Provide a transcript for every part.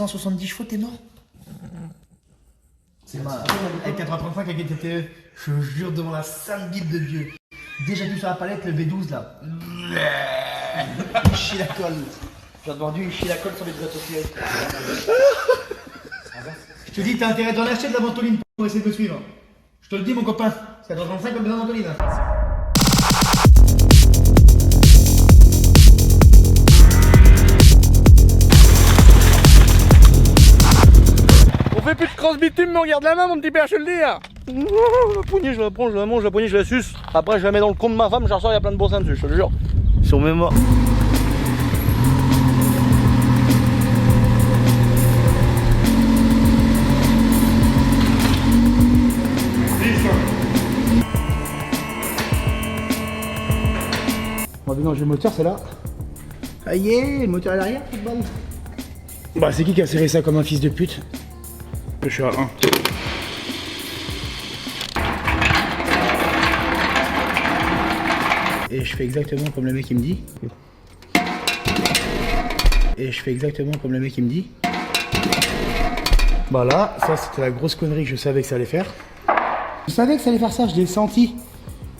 170 chevaux, t'es mort. C'est ma L435 avec TTE, je jure devant la sainte Bible de Dieu. Déjà vu sur la palette, le V12 là. Il chie la colle. J'ai entendu, il chie la colle sur les autopilotes. Je te dis, t'as intérêt d'en acheter de la ventoline pour essayer de me suivre. Je te le dis, mon copain. C'est 435 comme besoin de ventoline. On fait plus de cross bitume, mais on garde la main, mon petit père, je te le dis. La poignée, je la prends, je la mange, la poignée, je la suce. Après, je la mets dans le con de ma femme, je la ressors, il y a plein de boursins dessus, je te le jure. Ils sont même morts. On va mélanger le moteur, c'est là. Aïe, le moteur à l'arrière, toute balle. Bah, c'est qui a serré ça comme un fils de pute? Je suis à 1. Et je fais exactement comme le mec il me dit. Et je fais exactement comme le mec il me dit. Bah là, ça c'était la grosse connerie que je savais que ça allait faire. Je savais que ça allait faire ça, je l'ai senti.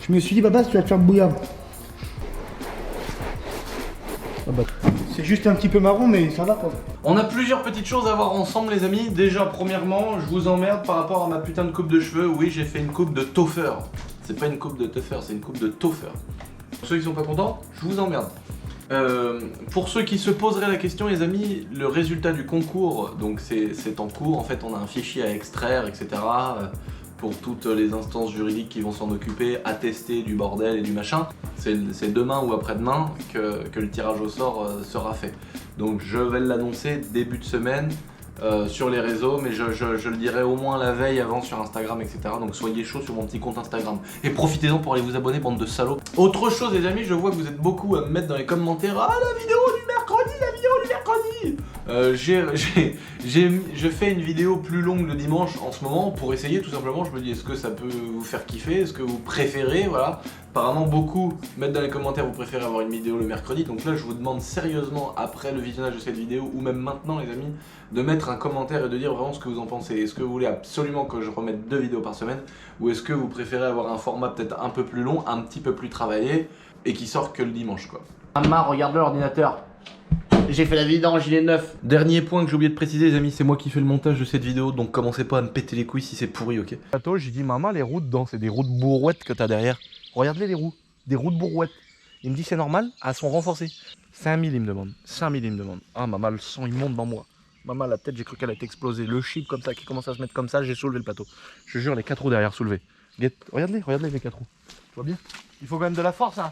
Je me suis dit, Baba, tu vas te faire bouillard. Ah bah, c'est juste un petit peu marron, mais ça va quoi. On a plusieurs petites choses à voir ensemble, les amis. Déjà, premièrement, je vous emmerde par rapport à ma putain de coupe de cheveux. Oui, j'ai fait une coupe de toffer. C'est pas une coupe de toffer, c'est une coupe de toffer. Pour ceux qui sont pas contents, je vous emmerde. Pour ceux qui se poseraient la question, les amis, le résultat du concours, donc c'est en cours. En fait, on a un fichier à extraire, etc. Pour toutes les instances juridiques qui vont s'en occuper, attester du bordel et du machin. C'est demain ou après-demain que le tirage au sort sera fait. Donc je vais l'annoncer début de semaine sur les réseaux, mais je le dirai au moins la veille avant sur Instagram, etc. Donc soyez chaud sur mon petit compte Instagram. Et profitez-en pour aller vous abonner, bande de salauds. Autre chose, les amis, je vois que vous êtes beaucoup à me mettre dans les commentaires: ah, la vidéo du mercredi, la vidéo du mercredi. Je fais une vidéo plus longue le dimanche en ce moment pour essayer, tout simplement. Je me dis, est-ce que ça peut vous faire kiffer? Est-ce que vous préférez? Voilà. Apparemment, beaucoup mettent dans les commentaires, vous préférez avoir une vidéo le mercredi. Donc là, je vous demande sérieusement, après le visionnage de cette vidéo, ou même maintenant, les amis, de mettre un commentaire et de dire vraiment ce que vous en pensez. Est-ce que vous voulez absolument que je remette 2 vidéos par semaine, ou est-ce que vous préférez avoir un format peut-être un peu plus long, un petit peu plus travaillé, et qui sort que le dimanche, quoi. Maman, regarde l'ordinateur. J'ai fait la vidange, il est neuf. Dernier point que j'ai oublié de préciser, les amis, c'est moi qui fais le montage de cette vidéo, donc commencez pas à me péter les couilles si c'est pourri, ok? J'ai dit, maman, les roues dedans, c'est des roues de bourrouette que t'as derrière. Regardez les roues, des roues de bourrouette. Il me dit, c'est normal, elles sont renforcées. 5000, il me demande. 5000, il me demande. Ah, maman, le sang, il monte dans moi. Maman, la tête, j'ai cru qu'elle allait exploser. Le chip comme ça, qui commence à se mettre comme ça, j'ai soulevé le plateau. Je te jure, les 4 roues derrière soulevés. Regardez les 4 roues. Tu vois bien? Il faut quand même de la force, hein.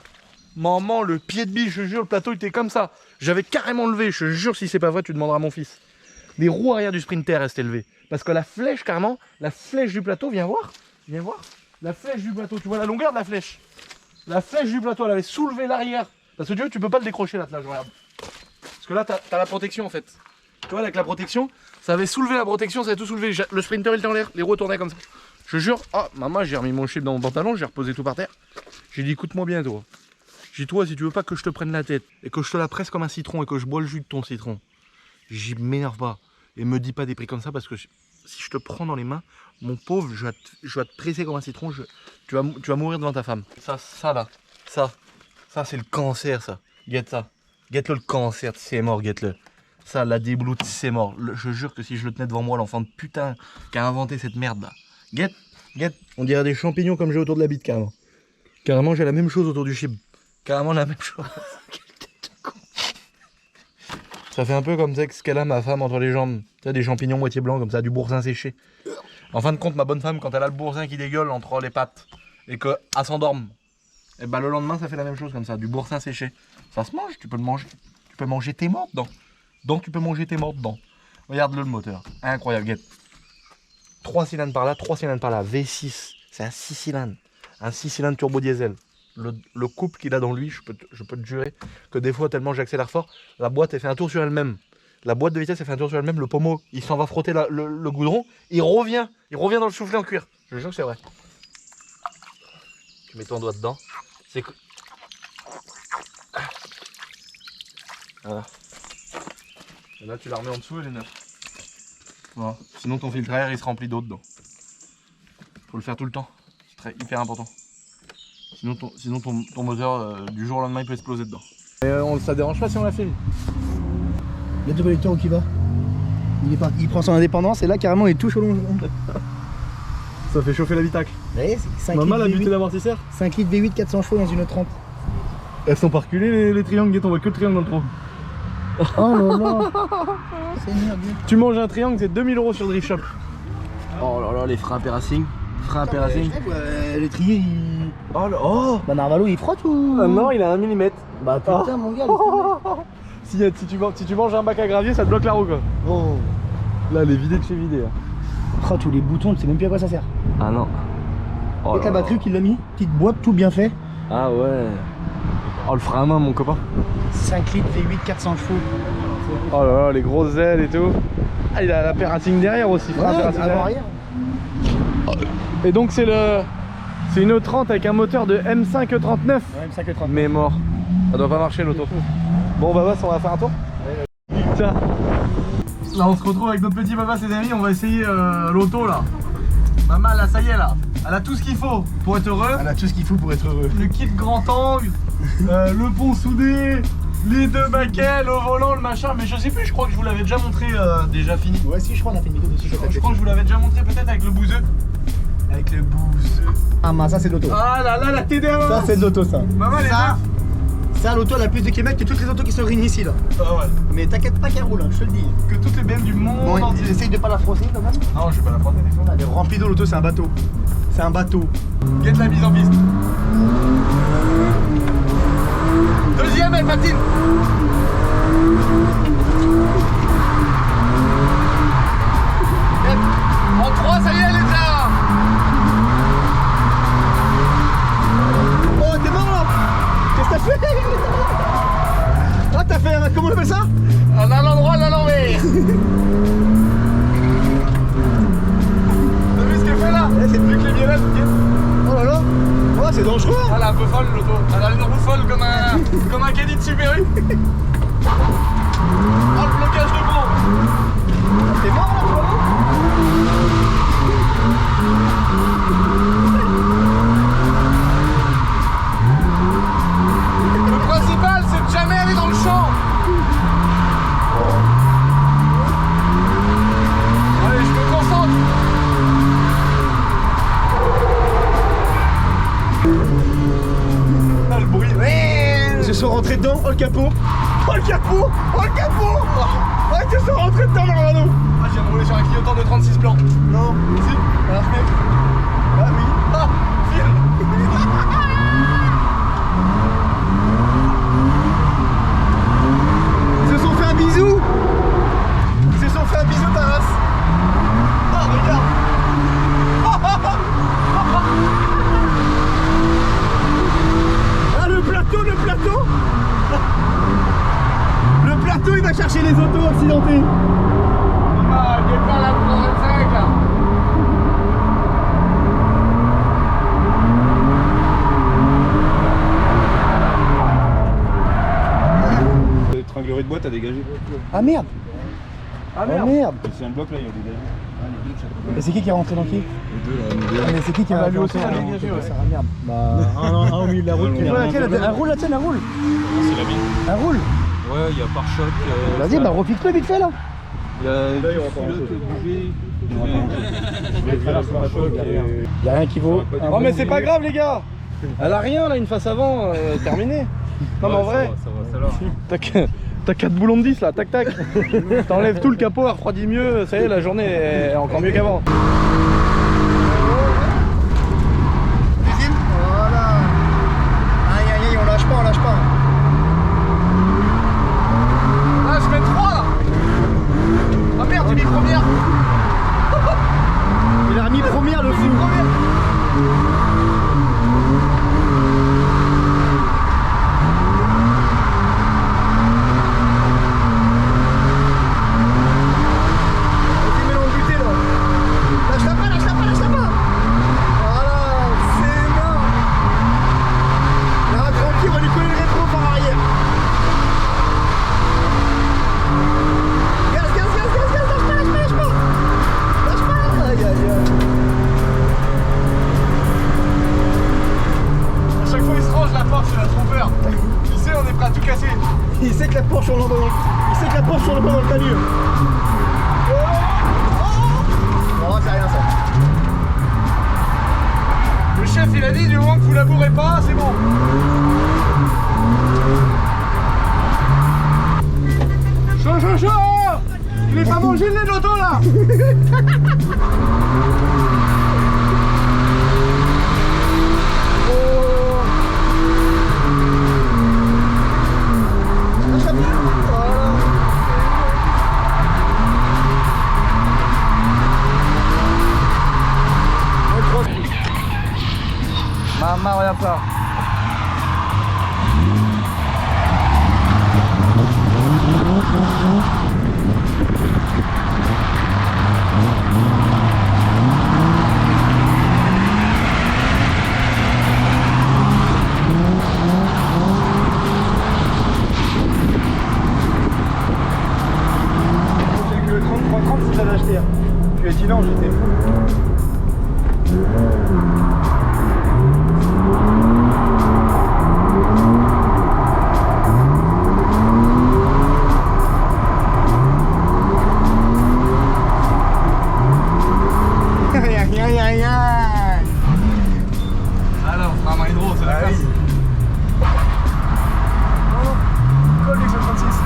Maman, le pied de biche, je te jure, le plateau était comme ça. J'avais carrément levé, je te jure, si c'est pas vrai, tu demanderas à mon fils. Les roues arrière du Sprinter restaient levées. Parce que la flèche, carrément, la flèche du plateau, viens voir. Viens voir. La flèche du plateau, tu vois la longueur de la flèche. La flèche du plateau, elle avait soulevé l'arrière. Parce que tu peux pas le décrocher là, je regarde. Parce que là, t'as la protection en fait. Tu vois, avec la protection, ça avait soulevé la protection, ça avait tout soulevé. Le Sprinter, il était en l'air, les roues tournaient comme ça. Je te jure, ah, maman, j'ai remis mon chip dans mon pantalon, j'ai reposé tout par terre. J'ai dit, écoute-moi bien, toi. J'ai dit, toi, si tu veux pas que je te prenne la tête et que je te la presse comme un citron et que je bois le jus de ton citron, j'y m'énerve pas. Et me dis pas des prix comme ça parce que si je te prends dans les mains, mon pauvre, je vais te presser comme un citron, tu vas mourir devant ta femme. Ça là, ça c'est le cancer, ça. Guette ça. Guette-le, le cancer, c'est mort, guette-le. Ça, la débloute, c'est mort. Je jure que si je le tenais devant moi, l'enfant de putain qui a inventé cette merde là. Guette, on dirait des champignons comme j'ai autour de la bite carrément. Carrément, j'ai la même chose autour du chip. Carrément la même chose. Ça fait un peu comme ce qu'elle a, ma femme, entre les jambes. Tu sais, des champignons moitié blancs comme ça, du boursin séché. En fin de compte, ma bonne femme, quand elle a le boursin qui dégueule entre les pattes et qu'elle s'endorme, et bah le lendemain, ça fait la même chose comme ça, du boursin séché. Ça se mange, tu peux le manger. Tu peux manger tes morts dedans. Donc tu peux manger tes morts dedans. Regarde-le, le moteur. Incroyable, guette. 3 cylindres par là, 3 cylindres par là. V6, c'est un 6 cylindres. Un 6 cylindres turbo diesel. Le couple qu'il a dans lui, je peux te jurer que des fois, tellement j'accélère fort, la boîte elle fait un tour sur elle-même. La boîte de vitesse elle fait un tour sur elle-même, le pommeau il s'en va frotter le goudron, il revient dans le soufflet en cuir. Je te jure que c'est vrai. Tu mets ton doigt dedans. C'est que. Voilà. Et là tu la remets en dessous, elle est neuve. Voilà. Sinon ton filtre à air il se remplit d'eau dedans. Faut le faire tout le temps. C'est hyper important. Sinon ton moteur du jour au lendemain il peut exploser dedans. Et ça dérange pas si on la filme. Le double collecteur où qui va il prend son indépendance et là carrément il touche au long. Ça fait chauffer l'habitacle. Ouais, c'est 5 Maman litres la butée V8. d'amortisseur. 5 litres V8 400 chevaux dans une 30. Elles sont pas reculées les triangles, on voit que le triangle dans le trou. Oh là là. Seigneur Dieu. Tu manges un triangle, c'est 2000 € sur Drift Shop. Oh là là, les freins Perracing. Freins Perracing. Le trier il... Oh là, oh. Bah Narvalo il frotte ou... Non, il a 1 mm. Bah putain mon gars. Si tu manges un bac à gravier, ça te bloque la roue quoi. Oh. Là, elle est vidée de chez vidée. Oh, tous les boutons, tu sais même plus à quoi ça sert. Ah non. Oh Avec la batterie qu'il l'a mis, petite boîte, tout bien fait. Ah ouais. Oh le frein à main mon copain. 5 litres V8 400 chevaux. Oh là là, les grosses ailes et tout. Ah il a la Perracing derrière aussi. Ouais, avant arrière. Et donc c'est une E30 avec un moteur de M5 E39. Ouais, M5 E30. Mais mort. Ça doit pas marcher l'auto. Bon Babas, on va faire un tour. Tiens. Là on se retrouve avec notre petit Babas les amis, on va essayer l'auto là. Maman là ça y est là, elle a tout ce qu'il faut pour être heureux. Elle a tout ce qu'il faut pour être heureux. Le kit grand angle, le pont soudé, les deux baquets, le volant, le machin, mais je sais plus, je crois que je vous l'avais déjà montré déjà fini. Ouais si je crois qu'on a fait une vidéo dessus. Je crois que je vous l'avais déjà montré peut-être avec le bouseux. Avec le bouseux. Ah mais ça c'est de l'auto. Ah là là la TDA. Ça c'est de l'auto ça. Maman les ça, ça l'auto elle a plus de kilomètres que toutes les autos qui sont réunies ici là. Ah ouais. Mais t'inquiète pas qu'elle roule, hein, je te le dis. Que toutes les BM du monde Bon, entier. essaye de pas la froisser quand même. Ah non je vais pas la frotter des fois. Elle est remplie d'eau l'auto, c'est un bateau. C'est un bateau. Guette la mise en piste. Deuxième elle patine. En 3 ça y est elle est là. Oh t'es mort là. Qu'est-ce que t'as fait? Ah t'as fait un... comment on appelle ça? Un allant droit, un allant l'envers. T'as vu ce qu'elle fait là? C'est Vu que les violettes. Oh là là. Oh c'est dangereux. Elle est un peu folle l'auto. Elle a une roue folle comme un caddie de Super U. Oh le blocage de gros. T'es mort là toi? Le principal c'est de jamais aller dans le champ. Allez je me concentre. Ah le bruit. Ils se sont rentrés dedans. Oh le capot. Oh le capot. Oh le capot. Oh ils se sont rentrés dedans Narvalo. Ah je viens de rouler sur un clignotant de 36 blancs. Non. Si. Ah oui. Ah file. Ils se sont fait un bisou. Ils se sont fait un bisou ta race. Ah regarde. Ah le plateau, le plateau. Le plateau il va chercher les autos accidentées. Ah départ la 35 là. L'étranglerie de boîte a dégagé. Ah merde. Ah Oh merde. C'est un bloc là, il a dégagé. Mais c'est qui est rentré dans qui? Les deux là, Ah, mais c'est qui est Ah, rentré lui aussi, dans il a qui? dégagé, ouais. Ah merde. Bah un au milieu de la route. Ouais, Elle roule la tienne, elle roule. c'est la mienne. Elle roule. Ouais, il y a pare-choc. Vas-y bah refixe-le vite fait là. Il y a du pilote bougé. Y'a rien qui vaut. Oh mais c'est pas grave les gars. Elle a rien là, une face avant, terminée. Non mais en vrai, Ça va. t'as 4 boulons de 10 là, tac tac. T'enlèves tout le capot, elle refroidit mieux, ça y est la journée est encore mieux qu'avant. Deuxième. Voilà. Aïe aïe aïe, on lâche pas, on lâche pas. Là je mets 3 là. Ah merde, j'ai mis première. Il a remis première le fou. Lâche-la pas, lâche-la pas, lâche-la pas. Voilà, c'est mort. Là, tranquille, on va lui coller le rétro par arrière. Gaz, gaz, gaz, gaz, gaz, lâche pas, lâche pas, lâche pas. regarde ça. J'ai le 3330 si j'avais acheté. Je lui ai dit non, j'étais fou. Alors, maman hydro, c'est la Ah classe. oui. Oh, colle du 136.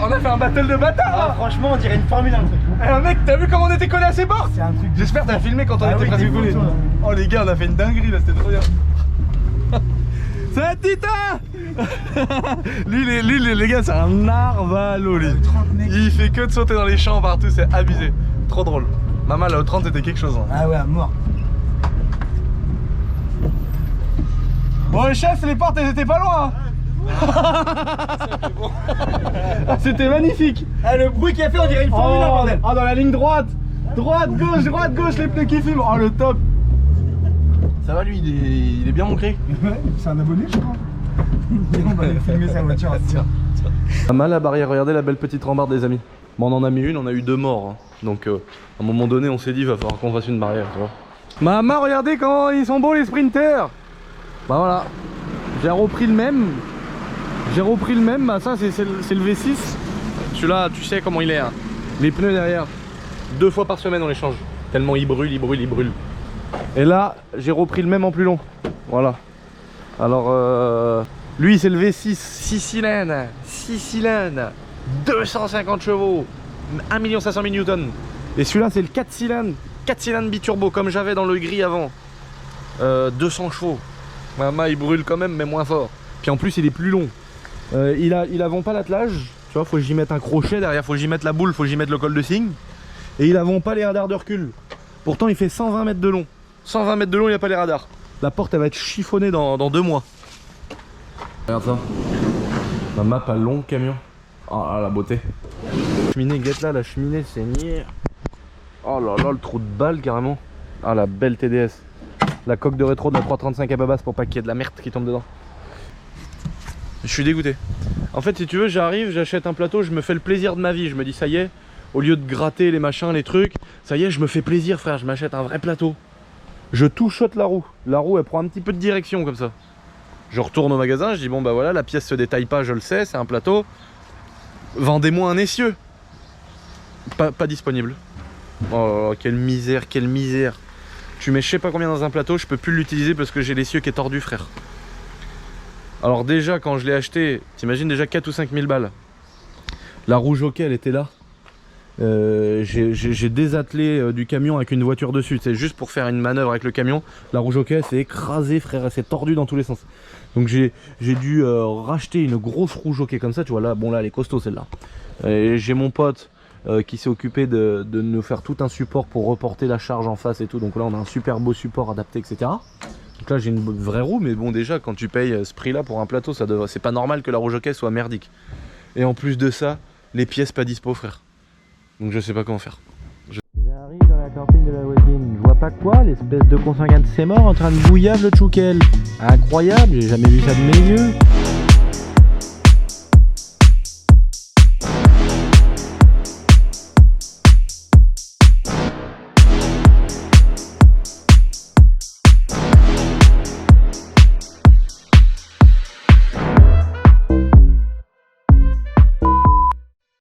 on a fait un battle de bâtard là. Franchement, on dirait une Formule 1 le truc. Eh mec, t'as vu comment on était collés à ses bords? C'est un truc. J'espère que t'as filmé quand on Ah était oui, presque t'es collés. bon, toi. Oh les gars, on a fait une dinguerie là, c'était trop bien. C'est un titan. lui, les gars, c'est un narvalo lui. 30 mecs. Il fait que de sauter dans les champs partout, c'est abusé. Trop drôle. Maman, là au 30 c'était quelque chose. Hein. Ah ouais, à mort. Bon les chefs, les portes elles étaient pas loin. Ah, c'était magnifique. Ah, le bruit qu'il a fait, on dirait une Formule 1, bordel. Dans la ligne droite. Droite, gauche, les pneus qui filment. Oh le top. Ça va lui, il est bien montré. Ouais, c'est un abonné, je crois. On va aller filmer sa voiture. Pas mal la barrière, regardez la belle petite rambarde des amis. Bon, on en a mis une, on a eu 2 morts. Hein. Donc à un moment donné, on s'est dit, il va falloir qu'on fasse une barrière, tu vois. Maman, regardez comment ils sont beaux les sprinters. Bah voilà, j'ai repris le même. Bah ça c'est le V6. Celui-là, tu sais comment il est. Hein. Les pneus derrière, 2 fois par semaine on les change. Tellement il brûle. Et là, j'ai repris le même en plus long. Voilà. Alors, lui c'est le V6, 6 cylindres, 250 chevaux, 1 500 000 Newton. Et celui-là c'est le 4 cylindres biturbo comme j'avais dans le gris avant. 200 chevaux. Maman il brûle quand même mais moins fort. Puis en plus il est plus long. Il a pas l'attelage. Tu vois, faut que j'y mette un crochet derrière, faut que j'y mette la boule, faut que j'y mette le col de cygne. Et il a pas les radars de recul. Pourtant il fait 120 mètres de long. 120 mètres de long, il n'y a pas les radars. La porte elle va être chiffonnée dans 2 mois. Regarde ça. Ma map a long camion. Oh là la beauté. La cheminée, guette là, la cheminée c'est nier. Oh là là, le trou de balle carrément. Ah la belle TDS. La coque de rétro de la 335 à babas pour pas qu'il y ait de la merde qui tombe dedans. Je suis dégoûté. En fait si tu veux, j'arrive, j'achète un plateau, je me fais le plaisir de ma vie. Je me dis ça y est, au lieu de gratter les machins, les trucs, ça y est, je me fais plaisir frère, je m'achète un vrai plateau. Je touchote la roue elle prend un petit peu de direction comme ça. Je retourne au magasin, je dis bon bah voilà, la pièce se détaille pas, je le sais, c'est un plateau. Vendez-moi un essieu. Pas disponible. Oh quelle misère. Tu mets je sais pas combien dans un plateau, je peux plus l'utiliser parce que j'ai l'essieu qui est tordu frère. Alors déjà quand je l'ai acheté, t'imagines déjà 4 ou 5 000 balles. La roue jockey elle était là. J'ai désattelé du camion avec une voiture dessus, c'est juste pour faire une manœuvre avec le camion. La roue jockey s'est écrasée frère, elle s'est tordue dans tous les sens. Donc j'ai dû racheter une grosse roue jockey comme ça, tu vois là, bon là elle est costaud celle-là. J'ai mon pote qui s'est occupé de nous faire tout un support pour reporter la charge en face et tout. Donc là on a un super beau support adapté etc. Donc là j'ai une vraie roue, mais bon déjà quand tu payes ce prix là pour un plateau, c'est pas normal que la roue jockey soit merdique. Et en plus de ça, les pièces pas dispo frère. Donc je sais pas comment faire. J'arrive dans la campagne de la voisine, je vois pas quoi, l'espèce de consanguin de ses morts en train de bouillave le tchoukel. Incroyable, j'ai jamais vu ça de mes yeux.